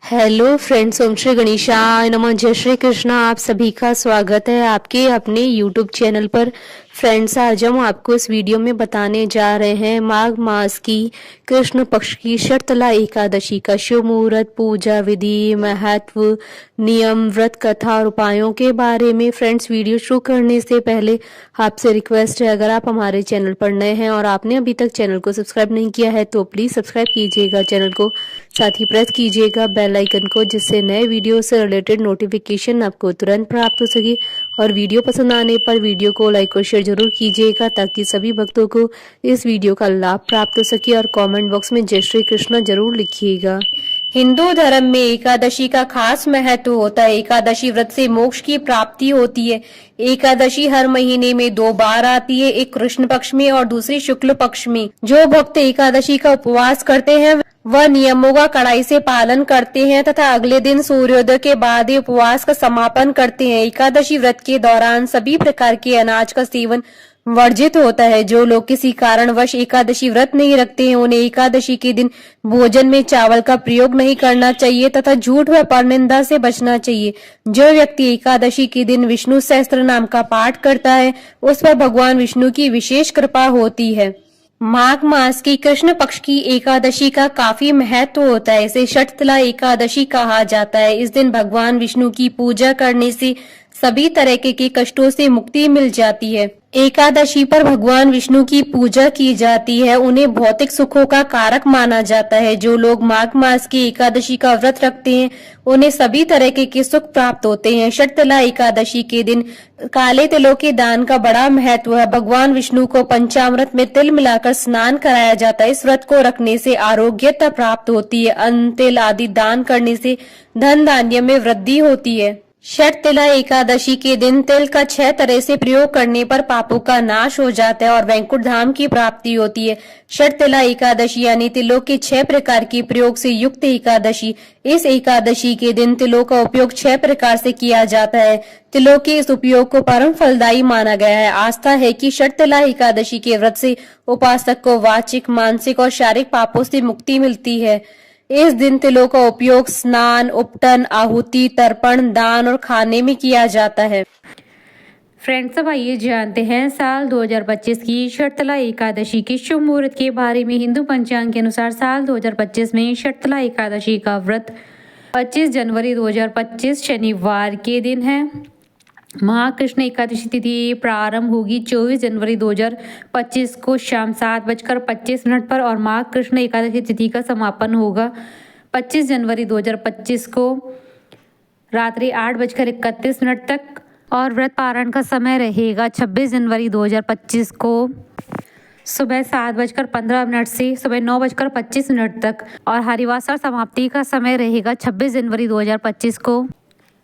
Hello friends, ओम श्री गणेशाय नमः। जय श्री कृष्णा। आप सभी का स्वागत है आपके अपने यूट्यूब चैनल पर। फ्रेंड्स, आज हम आपको इस वीडियो में बताने जा रहे हैं माघ मास की कृष्ण पक्ष की शर्तला एकादशी का शुभ मुहूर्त, पूजा विधि, महत्व, नियम, व्रत कथा और उपायों के बारे में। फ्रेंड्स, वीडियो शुरू करने से पहले आपसे रिक्वेस्ट है, अगर आप हमारे चैनल पर नए हैं और आपने अभी तक चैनल को सब्सक्राइब नहीं किया है तो प्लीज सब्सक्राइब कीजिएगा चैनल को, साथ ही प्रेस कीजिएगा बेल आइकन को, जिससे नए वीडियो से रिलेटेड नोटिफिकेशन आपको तुरंत प्राप्त हो सके। और वीडियो पसंद आने पर वीडियो को लाइक और शेयर जरूर कीजिएगा ताकि सभी भक्तों को इस वीडियो का लाभ प्राप्त हो सके। और कमेंट बॉक्स में जय श्री कृष्ण जरूर लिखिएगा। हिंदू धर्म में एकादशी का खास महत्व होता है। एकादशी व्रत से मोक्ष की प्राप्ति होती है। एकादशी हर महीने में 2 बार आती है, एक कृष्ण पक्ष में और दूसरी शुक्ल पक्ष में। जो भक्त एकादशी का उपवास करते हैं वह नियमों का कड़ाई से पालन करते हैं तथा अगले दिन सूर्योदय के बाद ही उपवास का समापन करते हैं। एकादशी व्रत के दौरान सभी प्रकार के अनाज का सेवन वर्जित होता है। जो लोग किसी कारणवश एकादशी व्रत नहीं रखते हैं उन्हें एकादशी के दिन भोजन में चावल का प्रयोग नहीं करना चाहिए तथा झूठ व परनिंदा से बचना चाहिए। जो व्यक्ति एकादशी के दिन विष्णु सहस्त्र नाम का पाठ करता है उस पर भगवान विष्णु की विशेष कृपा होती है। माघ मास की कृष्ण पक्ष की एकादशी का काफी महत्व होता है। इसे षटतला एकादशी कहा जाता है। इस दिन भगवान विष्णु की पूजा करने से सभी तरह के कष्टों से मुक्ति मिल जाती है। एकादशी पर भगवान विष्णु की पूजा की जाती है। उन्हें भौतिक सुखों का कारक माना जाता है। जो लोग माघ मास की एकादशी का व्रत रखते हैं उन्हें सभी तरह के सुख प्राप्त होते हैं। षटतला एकादशी के दिन काले तिलों के दान का बड़ा महत्व है। भगवान विष्णु को पंचामृत में तिल मिलाकर स्नान कराया जाता है। इस व्रत को रखने से आरोग्यता प्राप्त होती है। अन्न, तिल आदि दान करने से धन धान्य में वृद्धि होती है। षटतिला एकादशी के दिन तिल का 6 तरह से प्रयोग करने पर पापों का नाश हो जाता है और वैकुंठ धाम की प्राप्ति होती है। षटतिला एकादशी यानी तिलों के 6 प्रकार के प्रयोग से युक्त एकादशी। इस एकादशी के दिन तिलों का उपयोग 6 प्रकार से किया जाता है। तिलों के इस उपयोग को परम फलदायी माना गया है। आस्था है कि षटतिला एकादशी के व्रत से उपासक को वाचिक, मानसिक और शारीरिक पापों से मुक्ति मिलती है। इस दिन तिलों का उपयोग स्नान, उपटन, आहुति, तर्पण, दान और खाने में किया जाता है। फ्रेंड्स, अब आइए जानते हैं साल 2025 की षटतला एकादशी के शुभ मुहूर्त के बारे में। हिंदू पंचांग के अनुसार साल 2025 में षटतला एकादशी का व्रत 25 जनवरी 2025 शनिवार के दिन है। महाकृष्ण एकादशी तिथि प्रारंभ होगी 24 जनवरी 2025 को शाम 7:25 पर और माघ कृष्ण एकादशी तिथि का समापन होगा 25 जनवरी 2025 को रात्रि 8:31 तक और व्रत पारण का समय रहेगा 26 जनवरी 2025 को सुबह 7:15 से सुबह 9:25 तक और हरिवासर समाप्ति का समय रहेगा 26 जनवरी 2025 को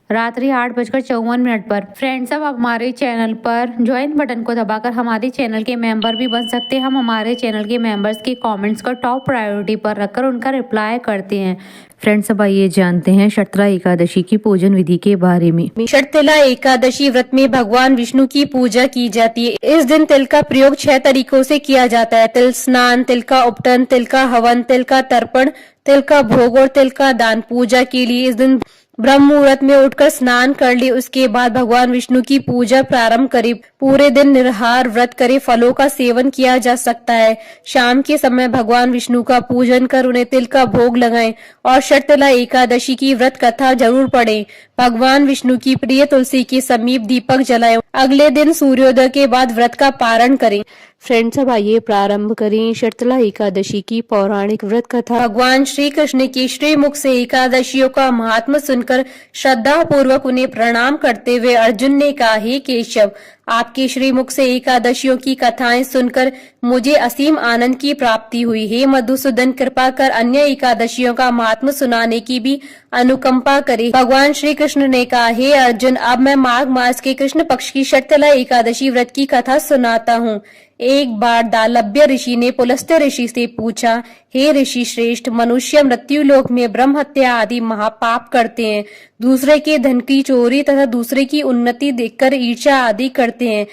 रात्रि 8:54 पर। फ्रेंड्स, अब आप हमारे चैनल पर ज्वाइन बटन को दबाकर हमारे चैनल के मेंबर भी बन सकते हैं। हम हमारे चैनल के मेंबर्स के कमेंट्स को टॉप प्रायोरिटी पर रखकर उनका रिप्लाई करते हैं। फ्रेंड्स, अब आइए जानते हैं षटतला एकादशी की पूजन विधि के बारे में। षटतिला एकादशी व्रत में भगवान विष्णु की पूजा की जाती है। इस दिन तिल का प्रयोग 6 तरीकों से किया जाता है। तिल स्नान, तिल का उपटन, तिल का हवन, तिल का तर्पण, तिल का भोग और तिल का दान। पूजा के लिए इस दिन ब्रह्म मुहूर्त में उठकर स्नान कर ले, उसके बाद भगवान विष्णु की पूजा प्रारंभ करे। पूरे दिन निराहार व्रत करे। फलों का सेवन किया जा सकता है। शाम के समय भगवान विष्णु का पूजन कर उन्हें तिल का भोग लगाएं और षटतिला एकादशी की व्रत कथा जरूर पढ़ें। भगवान विष्णु की प्रिय तुलसी के समीप दीपक जलाएं। अगले दिन सूर्योदय के बाद व्रत का पारण करें। फ्रेंड्स, अब आइए प्रारंभ करें षटतला एकादशी की पौराणिक व्रत कथा। भगवान श्री कृष्ण के श्रीमुख से एकादशियों का महात्म सुनकर श्रद्धा पूर्वक उन्हें प्रणाम करते हुए अर्जुन ने कहा, हे केशव, आपके श्रीमुख से एकादशियों की कथाएं सुनकर मुझे असीम आनंद की प्राप्ति हुई। हे मधुसूदन, कृपा कर अन्य एकादशियों का महात्म सुनाने की भी अनुकंपा करे। भगवान श्री कृष्ण ने कहा, हे अर्जुन, अब मैं माघ मास के कृष्ण पक्ष की षटतिला एकादशी व्रत की कथा सुनाता हूँ। एक बार दालभ्य ऋषि ने पुलस्त्य ऋषि से पूछा, हे ऋषि श्रेष्ठ, मनुष्य मृत्यु लोक में ब्रह्म हत्या आदि महापाप करते हैं, दूसरे के धन की चोरी तथा दूसरे की उन्नति देखकर ईर्ष्या आदि करते हैं।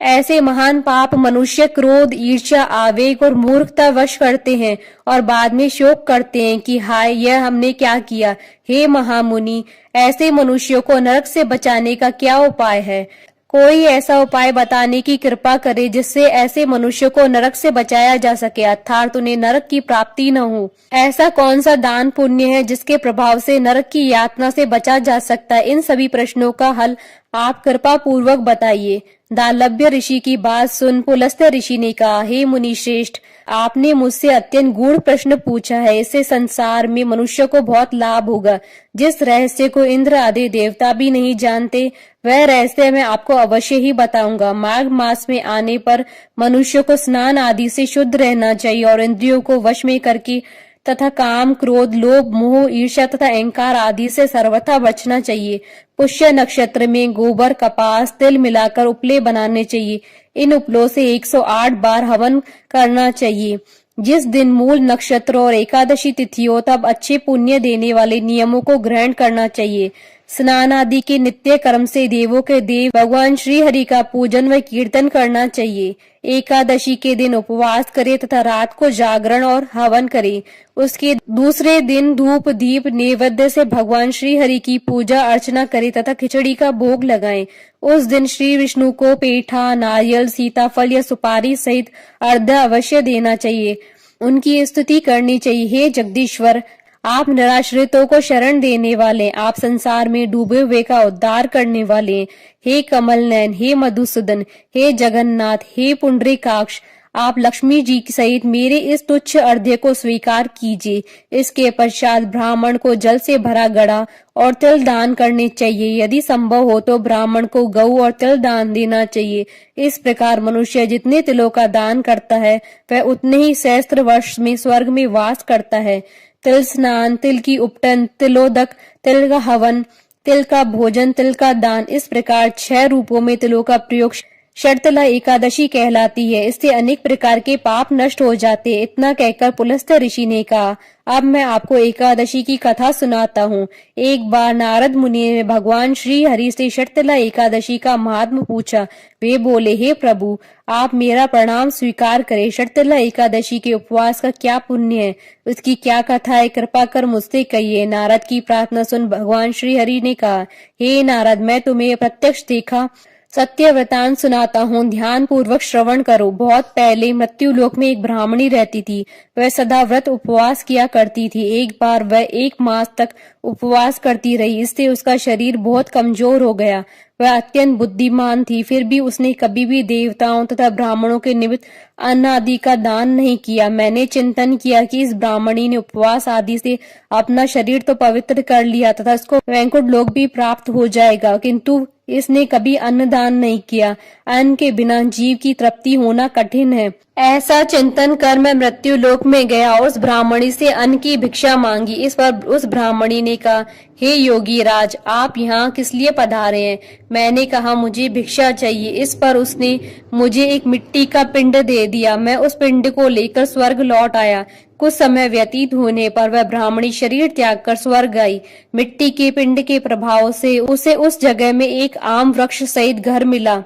ऐसे महान पाप मनुष्य क्रोध, ईर्ष्या, आवेग और मूर्खता वश करते हैं और बाद में शोक करते हैं कि हाय, यह हमने क्या किया। हे महामुनि, ऐसे मनुष्यों को नरक से बचाने का क्या उपाय है? कोई ऐसा उपाय बताने की कृपा करे जिससे ऐसे मनुष्य को नरक से बचाया जा सके, अर्थात उन्हें नरक की प्राप्ति न हो। ऐसा कौन सा दान पुण्य है जिसके प्रभाव से नरक की यातना से बचा जा सकता है? इन सभी प्रश्नों का हल आप कृपा पूर्वक बताइए। दालभ्य ऋषि की बात सुन पुलस्त्य ऋषि ने कहा, हे मुनि श्रेष्ठ, आपने मुझसे अत्यंत गूढ़ प्रश्न पूछा है। इससे संसार में मनुष्य को बहुत लाभ होगा। जिस रहस्य को इंद्र आदि देवता भी नहीं जानते, वह रहस्य मैं आपको अवश्य ही बताऊंगा। माघ मास में आने पर मनुष्य को स्नान आदि से शुद्ध रहना चाहिए और इंद्रियों को वश में करके तथा काम, क्रोध, लोभ, मोह, ईर्ष्या तथा अहंकार आदि से सर्वथा बचना चाहिए। पुष्य नक्षत्र में गोबर, कपास, तिल मिलाकर उपले बनाने चाहिए। इन उपलों से 108 बार हवन करना चाहिए। जिस दिन मूल नक्षत्र और एकादशी तिथि हो, तब अच्छे पुण्य देने वाले नियमों को ग्रहण करना चाहिए। स्नान आदि के नित्य कर्म से देवों के देव भगवान श्री हरि का पूजन व कीर्तन करना चाहिए। एकादशी के दिन उपवास करे तथा रात को जागरण और हवन करे। उसके दूसरे दिन धूप दीप नैवेद्य से भगवान श्री हरि की पूजा अर्चना करे तथा खिचड़ी का भोग लगाएं। उस दिन श्री विष्णु को पेठा, नारियल, सीताफल या सुपारी सहित अर्घ्य अवश्य देना चाहिए। उनकी स्तुति करनी चाहिए। हे जगदीश्वर, आप निराश्रितों को शरण देने वाले, आप संसार में डूबे हुए का उद्धार करने वाले। हे कमल नयन, हे मधुसूदन, हे जगन्नाथ, हे पुंडरीकाक्ष, आप लक्ष्मी जी सहित मेरे इस तुच्छ अर्घ्य को स्वीकार कीजिए। इसके पश्चात ब्राह्मण को जल से भरा घड़ा और तिल दान करने चाहिए। यदि संभव हो तो ब्राह्मण को गऊ और तिल दान देना चाहिए। इस प्रकार मनुष्य जितने तिलों का दान करता है, वह उतने ही सहस्त्र वर्ष में स्वर्ग में वास करता है। तिल स्नान, तिल की उपटन, तिलोदक, तिल का हवन, तिल का भोजन, तिल का दान, इस प्रकार 6 रूपों में तिलों का प्रयोग शर्तला एकादशी कहलाती है। इससे अनेक प्रकार के पाप नष्ट हो जाते। इतना कहकर पुलस्त्य ऋषि ने कहा, अब मैं आपको एकादशी की कथा सुनाता हूँ। एक बार नारद मुनि ने भगवान श्री हरि से शर्तला एकादशी का महात्म पूछा। वे बोले, हे प्रभु, आप मेरा प्रणाम स्वीकार करें। शर्तला एकादशी के उपवास का क्या पुण्य है, उसकी क्या कथा है, कृपा कर मुझसे कहिए। नारद की प्रार्थना सुन भगवान श्री हरि ने कहा, हे नारद, मैं तुम्हें प्रत्यक्ष देखा सत्य वृतांत सुनाता हूँ, ध्यान पूर्वक श्रवण करो। बहुत पहले मृत्यु लोक में एक ब्राह्मणी रहती थी। वह सदा व्रत उपवास किया करती थी। एक बार वह 1 मास तक उपवास करती रही। इससे उसका शरीर बहुत कमजोर हो गया। वह अत्यंत बुद्धिमान थी, फिर भी उसने कभी भी देवताओं तथा ब्राह्मणों के निमित्त अन्न आदि का दान नहीं किया। मैंने चिंतन किया कि इस ब्राह्मणी ने उपवास आदि से अपना शरीर तो पवित्र कर लिया तथा इसको वैकुंठ लोक भी प्राप्त हो जाएगा, किंतु इसने कभी अन्नदान नहीं किया। अन्न के बिना जीव की तृप्ति होना कठिन है। ऐसा चिंतन कर मैं मृत्यु लोक में गया और उस ब्राह्मणी से अन्न की भिक्षा मांगी। इस पर उस ब्राह्मणी ने कहा, हे योगी राज, आप यहाँ किस लिए पधारे हैं? मैंने कहा, मुझे भिक्षा चाहिए। इस पर उसने मुझे एक मिट्टी का पिंड दे दिया। मैं उस पिंड को लेकर स्वर्ग लौट आया। कुछ समय व्यतीत होने पर वह ब्राह्मणी शरीर त्याग कर स्वर्ग गई। मिट्टी के पिंड के प्रभाव से उसे उस जगह में एक आम वृक्ष सहित घर मिला,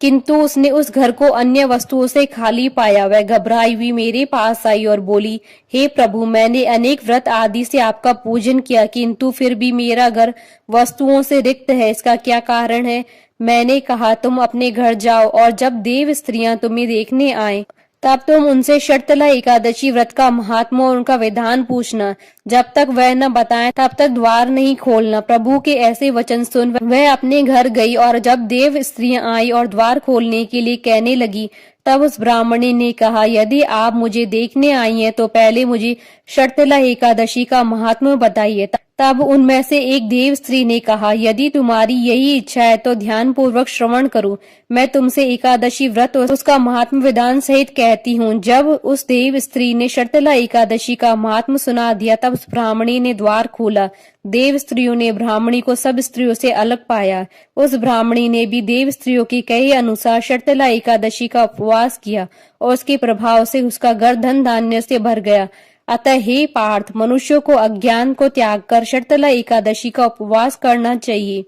किंतु उसने उस घर को अन्य वस्तुओं से खाली पाया। वह घबराई हुई मेरे पास आई और बोली, हे प्रभु, मैंने अनेक व्रत आदि से आपका पूजन किया, किंतु फिर भी मेरा घर वस्तुओं से रिक्त है। इसका क्या कारण है? मैंने कहा, तुम अपने घर जाओ और जब देव स्त्रियां तुम्हें देखने आए तब तुम उनसे शर्तला एकादशी व्रत का महात्मा और उनका विधान पूछना। जब तक वह न बताएं तब तक द्वार नहीं खोलना। प्रभु के ऐसे वचन सुन वह अपने घर गई और जब देव स्त्रियां आई और द्वार खोलने के लिए कहने लगी, तब उस ब्राह्मणी ने कहा, यदि आप मुझे देखने आई हैं तो पहले मुझे शर्तला एकादशी का महात्मा बताइए। तब उनमें से एक देव स्त्री ने कहा, यदि तुम्हारी यही इच्छा है तो ध्यान पूर्वक श्रवण करो। मैं तुमसे एकादशी व्रत और उसका महात्म विधान सहित कहती हूँ। जब उस देव स्त्री ने शर्तला एकादशी का महात्म सुना दिया, तब उस ब्राह्मणी ने द्वार खोला। देव स्त्रियों ने ब्राह्मणी को सब स्त्रियों से अलग पाया। उस ब्राह्मणी ने भी देव स्त्रियों के कहे अनुसार शर्तला एकादशी का उपवास किया और उसके प्रभाव से उसका घर धन धान्य से भर गया। अतः हे पार्थ, मनुष्यों को अज्ञान को त्याग कर शर्तला एकादशी का उपवास करना चाहिए।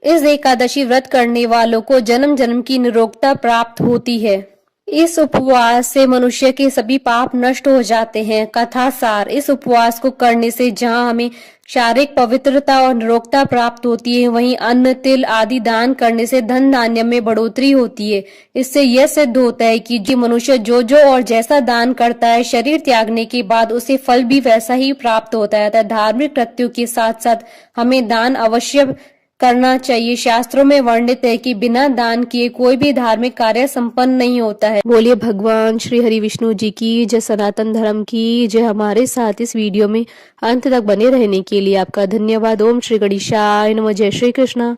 इस एकादशी व्रत करने वालों को जन्म जन्म की निरोगता प्राप्त होती है। इस उपवास से मनुष्य के सभी पाप नष्ट हो जाते हैं। कथा सार, इस उपवास को करने से जहाँ हमें शारीरिक पवित्रता और निरोगता प्राप्त होती है, वहीं अन्न, तिल आदि दान करने से धन धान्य में बढ़ोतरी होती है। इससे यह सिद्ध होता है कि जो मनुष्य जो और जैसा दान करता है, शरीर त्यागने के बाद उसे फल भी वैसा ही प्राप्त होता है। अतः धार्मिक कृत्यों के साथ साथ हमें दान अवश्य करना चाहिए। शास्त्रों में वर्णित है कि बिना दान किए कोई भी धार्मिक कार्य संपन्न नहीं होता है। बोलिए भगवान श्री हरि विष्णु जी की जय, सनातन धर्म की जय। हमारे साथ इस वीडियो में अंत तक बने रहने के लिए आपका धन्यवाद। ओम श्री गणेशाय नमः। जय श्री कृष्ण।